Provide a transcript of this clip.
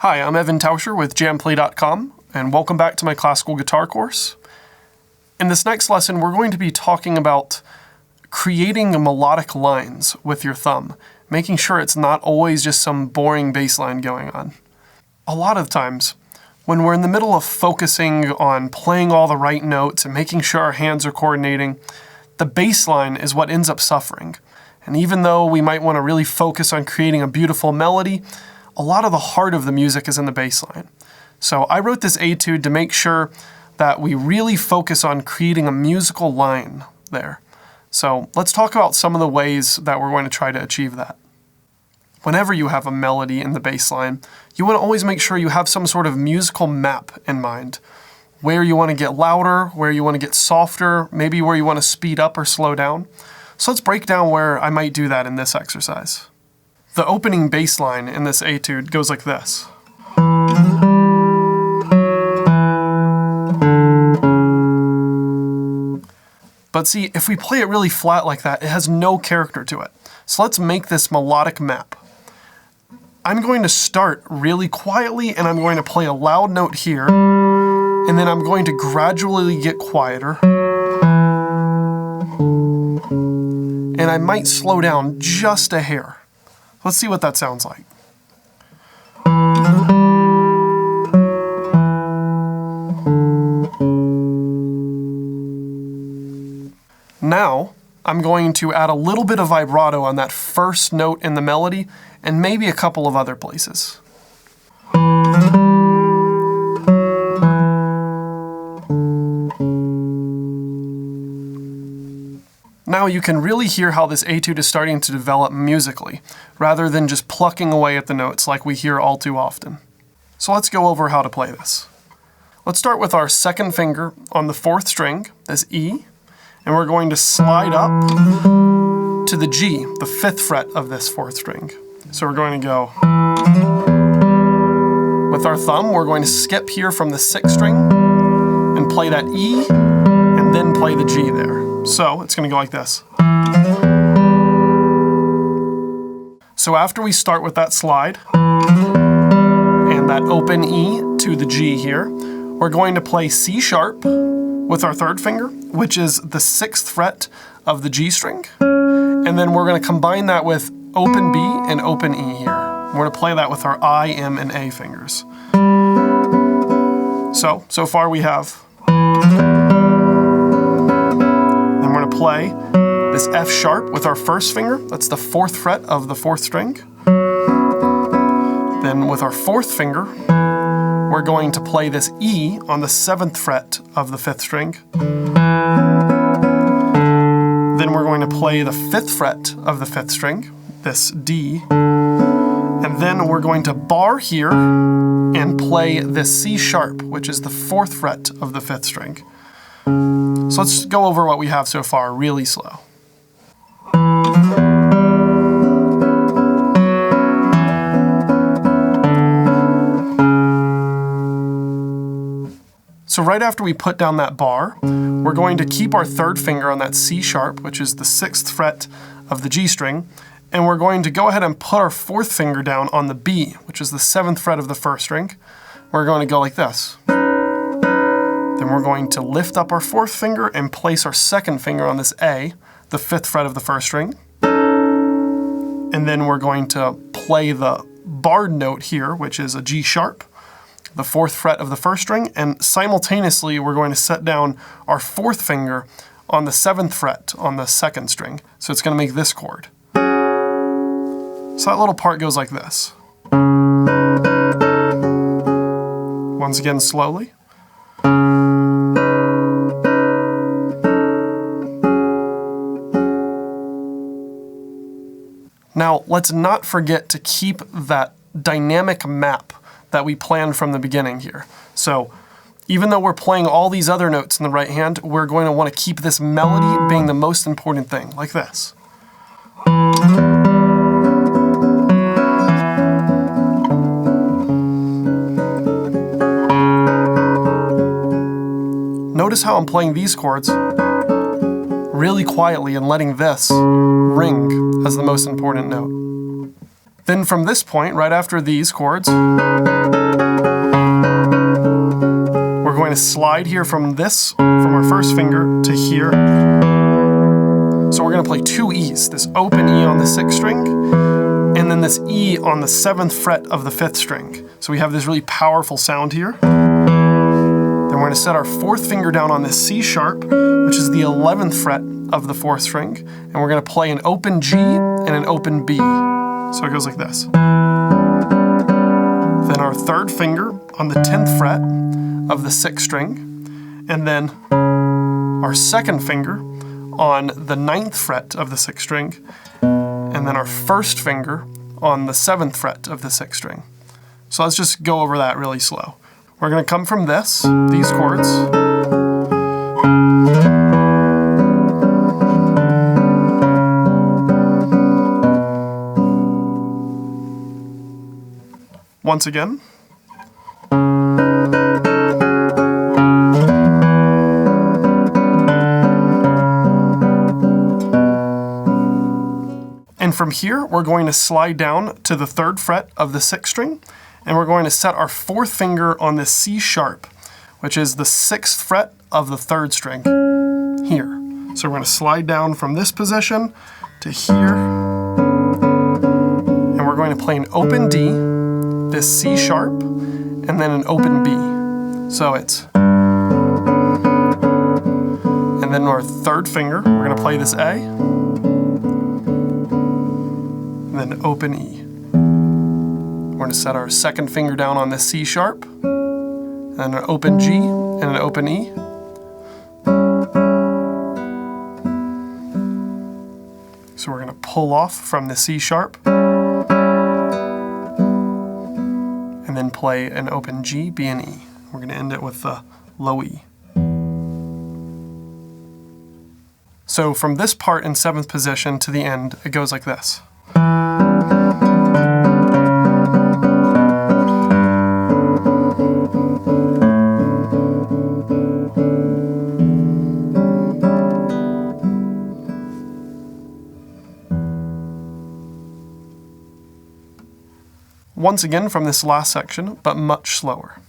Hi, I'm Evan Tauscher with jamplay.com, and welcome back to my classical guitar course. In this next lesson, we're going to be talking about creating melodic lines with your thumb, making sure it's not always just some boring bass line going on. A lot of times, when we're in the middle of focusing on playing all the right notes and making sure our hands are coordinating, the bass line is what ends up suffering. And even though we might want to really focus on creating a beautiful melody, a lot of the heart of the music is in the bass line. So I wrote this etude to make sure that we really focus on creating a musical line there. So let's talk about some of the ways that we're going to try to achieve that. Whenever you have a melody in the bass line, you want to always make sure you have some sort of musical map in mind. Where you want to get louder, where you want to get softer, maybe where you want to speed up or slow down. So let's break down where I might do that in this exercise. The opening bass line in this etude goes like this. But see, if we play it really flat like that, it has no character to it. So let's make this melodic map. I'm going to start really quietly, and I'm going to play a loud note here, and then I'm going to gradually get quieter. And I might slow down just a hair. Let's see what that sounds like. Now, I'm going to add a little bit of vibrato on that first note in the melody, and maybe a couple of other places. Now you can really hear how this etude is starting to develop musically, rather than just plucking away at the notes like we hear all too often. So let's go over how to play this. Let's start with our second finger on the fourth string, this E, and we're going to slide up to the G, the fifth fret of this fourth string. So we're going to go with our thumb, we're going to skip here from the sixth string and play that E, and then play the G there. So it's going to go like this. So after we start with that slide and that open E to the G here, we're going to play C sharp with our third finger, which is the sixth fret of the G string. And then we're going to combine that with open B and open E here. We're going to play that with our I, M, and A fingers. So far we have. We're going to play this F sharp with our first finger. That's the fourth fret of the fourth string. Then with our fourth finger, we're going to play this E on the seventh fret of the fifth string. Then we're going to play the fifth fret of the fifth string, this D. And then we're going to bar here and play this C sharp, which is the fourth fret of the fifth string. So let's go over what we have so far really slow. So right after we put down that bar, we're going to keep our third finger on that C sharp, which is the sixth fret of the G string, and we're going to go ahead and put our fourth finger down on the B, which is the seventh fret of the first string. We're going to go like this. Then we're going to lift up our fourth finger and place our second finger on this A, the fifth fret of the first string. And then we're going to play the barred note here, which is a G sharp, the fourth fret of the first string, and simultaneously we're going to set down our fourth finger on the seventh fret on the second string. So it's going to make this chord. So that little part goes like this. Once again, slowly. Now, let's not forget to keep that dynamic map that we planned from the beginning here. So, even though we're playing all these other notes in the right hand, we're going to want to keep this melody being the most important thing, like this. Notice how I'm playing these chords really quietly and letting this ring as the most important note. Then from this point, right after these chords, to slide here from our first finger to here. So we're going to play two E's, this open E on the 6th string, and then this E on the 7th fret of the 5th string. So we have this really powerful sound here. Then we're going to set our 4th finger down on this C sharp, which is the 11th fret of the 4th string, and we're going to play an open G and an open B. So it goes like this. Then our 3rd finger on the 10th fret of the 6th string, and then our 2nd finger on the 9th fret of the 6th string, and then our 1st finger on the 7th fret of the 6th string. So let's just go over that really slow. We're going to come from these chords. Once again. And from here, we're going to slide down to the 3rd fret of the 6th string, and we're going to set our 4th finger on the C sharp, which is the 6th fret of the 3rd string, here. So we're going to slide down from this position to here, and we're going to play an open D, this C sharp, and then an open B. So it's, and then our 3rd finger, we're going to play this A, and then open E. We're going to set our 2nd finger down on this C sharp, and then an open G and an open E. So we're going to pull off from the C sharp, and then play an open G, B, and E. We're going to end it with the low E. So from this part in 7th position to the end, it goes like this. Once again from this last section, but much slower.